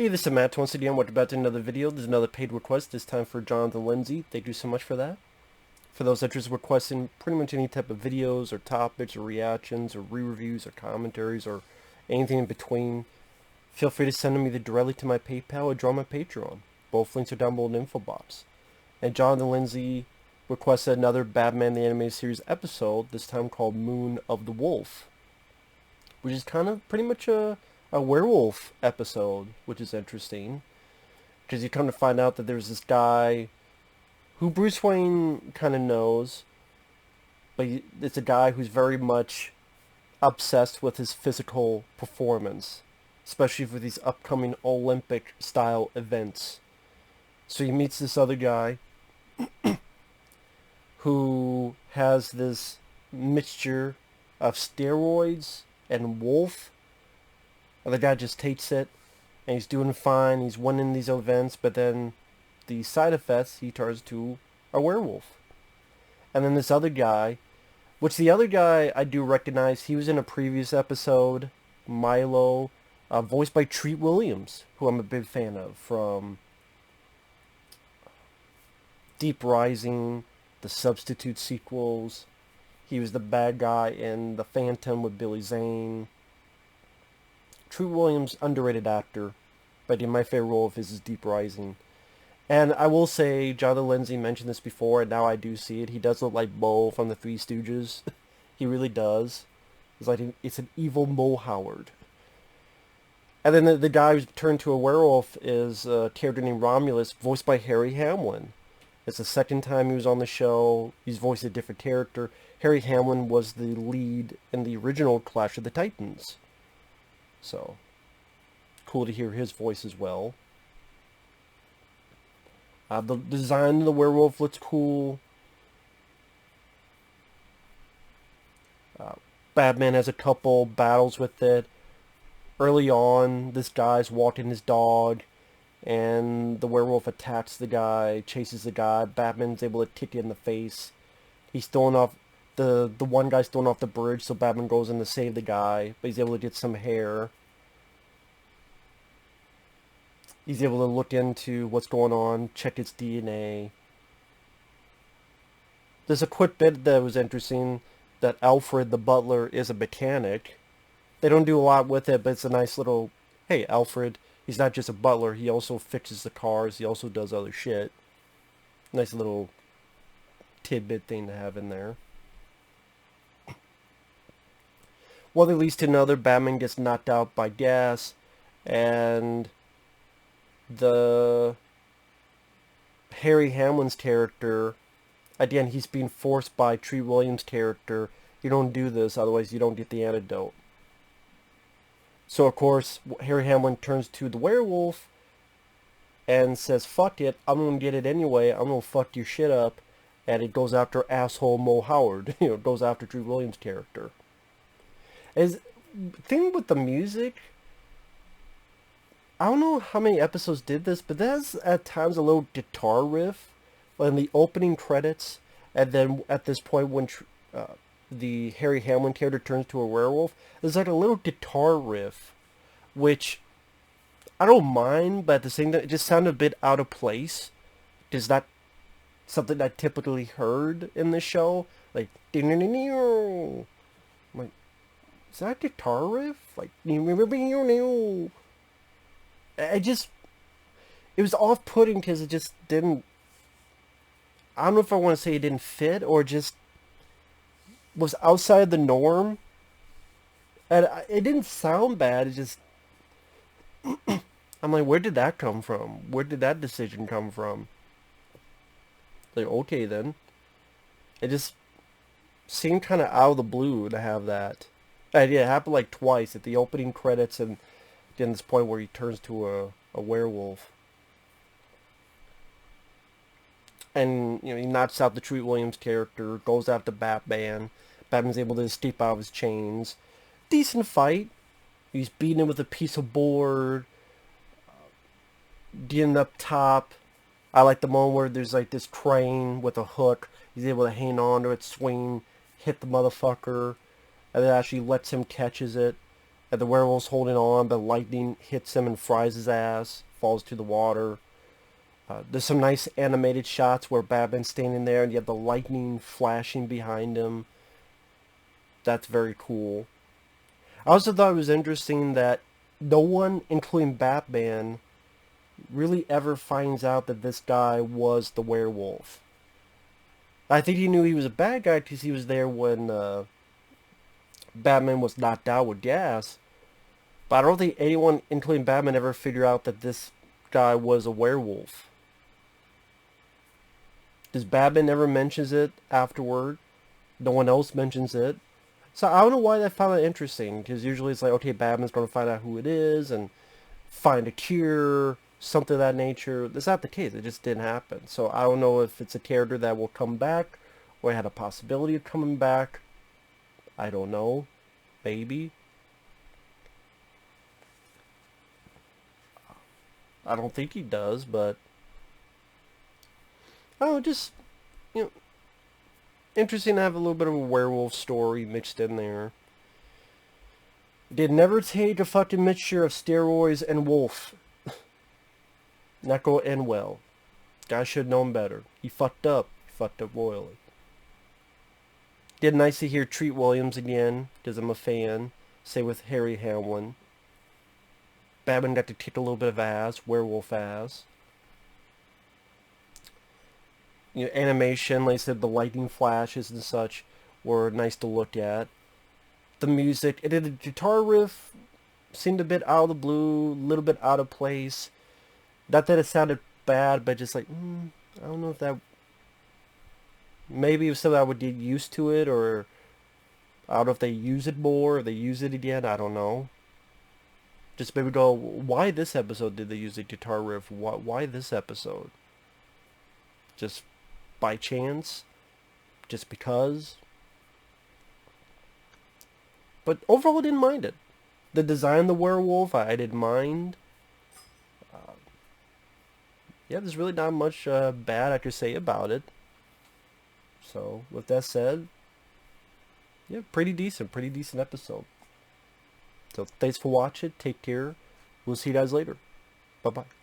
Hey, this is Matt. Once again, welcome back to another video. There's another paid request, this time for Jonathan Lindsey. Thank you so much for that. For those that just requesting pretty much any type of videos or topics or reactions or re-reviews or commentaries or anything in between, feel free to send them either directly to my PayPal or join my Patreon. Both links are down below in the info box. And Jonathan Lindsey requested another Batman the Animated Series episode, this time called Moon of the Wolf, which is kind of pretty much a werewolf episode, which is interesting. Because you come to find out that there's this guy who Bruce Wayne kind of knows, but it's a guy who's very much obsessed with his physical performance, especially for these upcoming Olympic-style events. So he meets this other guy who has this mixture of steroids and wolf. And the guy just takes it, and he's doing fine, he's winning these events, but then the side effects, he turns to a werewolf. And then this other guy, which the other guy I do recognize, he was in a previous episode, Milo, voiced by Treat Williams, who I'm a big fan of, from Deep Rising, the Substitute sequels. He was the bad guy in The Phantom with Billy Zane. Treat Williams, underrated actor, but my favorite role of his is Deep Rising. And I will say, Jonathan Lindsey mentioned this before, and now I do see it. He does look like Mo from the Three Stooges. He really does. It's an evil Mo Howard. And then the guy who's turned to a werewolf is a character named Romulus, voiced by Harry Hamlin. It's the second time he was on the show. He's voiced a different character. Harry Hamlin was the lead in the original Clash of the Titans. So, cool to hear his voice as well. The design of the werewolf looks cool. Batman has a couple battles with it. Early on, this guy's walking his dog, and the werewolf attacks the guy, chases the guy. Batman's able to kick it in the face. He's thrown off, the one guy's thrown off the bridge, so Batman goes in to save the guy, but he's able to get some hair. He's able to look into what's going on, check its DNA. There's a quick bit that was interesting, that Alfred the butler is a mechanic. They don't do a lot with it, but it's a nice little, hey, Alfred, he's not just a butler, he also fixes the cars, he also does other shit. Nice little tidbit thing to have in there. Well, that leads to another. Batman gets knocked out by gas, and the Harry Hamlin's character, again, he's being forced by Treat Williams' character. You don't do this, otherwise you don't get the antidote. So, of course, Harry Hamlin turns to the werewolf and says, fuck it, I'm going to get it anyway, I'm going to fuck your shit up. And it goes after asshole Mo Howard. It goes after Treat Williams' character. Thing with the music, I don't know how many episodes did this, but there's at times a little guitar riff in the opening credits, and then at this point when the Harry Hamlin character turns to a werewolf, there's like a little guitar riff, which I don't mind, but at the same time, it just sounded a bit out of place. Is that something I typically heard in the show? Like, I'm like, is that a guitar riff? Like, it was off-putting because it just didn't, I don't know if I want to say it didn't fit or just was outside the norm. And it didn't sound bad, it just, I'm like, where did that come from? Where did that decision come from? Like, okay then. It just seemed kind of out of the blue to have that. And yeah, it happened like twice at the opening credits and then this point where he turns to a werewolf. And, he knocks out the Treat Williams character, goes after Batman. Batman's able to escape out of his chains. Decent fight. He's beating him with a piece of board. Getting up top. I like the moment where there's like this crane with a hook. He's able to hang on to it, swing, hit the mother fucker, and it actually lets him catches it. And the werewolf's holding on, but lightning hits him and fries his ass, falls to the water. There's some nice animated shots where Batman's standing there and you have the lightning flashing behind him. That's very cool. I also thought it was interesting that no one, including Batman, really ever finds out that this guy was the werewolf. I think he knew he was a bad guy because he was there when Batman was knocked out with gas. But I don't think anyone, including Batman, ever figured out that this guy was a werewolf. Because Batman never mentions it afterward. No one else mentions it. So I don't know why I found that interesting. Because usually it's like, okay, Batman's going to find out who it is and find a cure, something of that nature. That's not the case. It just didn't happen. So I don't know if it's a character that will come back or had a possibility of coming back. I don't know. Maybe. I don't think he does, but oh, just, you know, interesting to have a little bit of a werewolf story mixed in there. Did never take a fucking mixture of steroids and wolf. Not gonna end well. Guy should have known better. He fucked up. He fucked up royally. Did nice to hear Treat Williams again, because I'm a fan. Same with Harry Hamlin. Batman got to kick a little bit of ass, werewolf ass. You know, animation, like I said, the lightning flashes and such were nice to look at. The music, it did a guitar riff, seemed a bit out of the blue, a little bit out of place. Not that it sounded bad, but just like, I don't know if that... Maybe it was something I would get used to it, or I don't know if they use it more, or they use it again, I don't know. Just maybe go, why this episode did they use a guitar riff? Why this episode? Just by chance? Just because? But overall I didn't mind it. The design of the werewolf, I didn't mind. Yeah, there's really not much bad I could say about it. So, with that said, yeah, pretty decent episode. So, thanks for watching. Take care. We'll see you guys later. Bye-bye.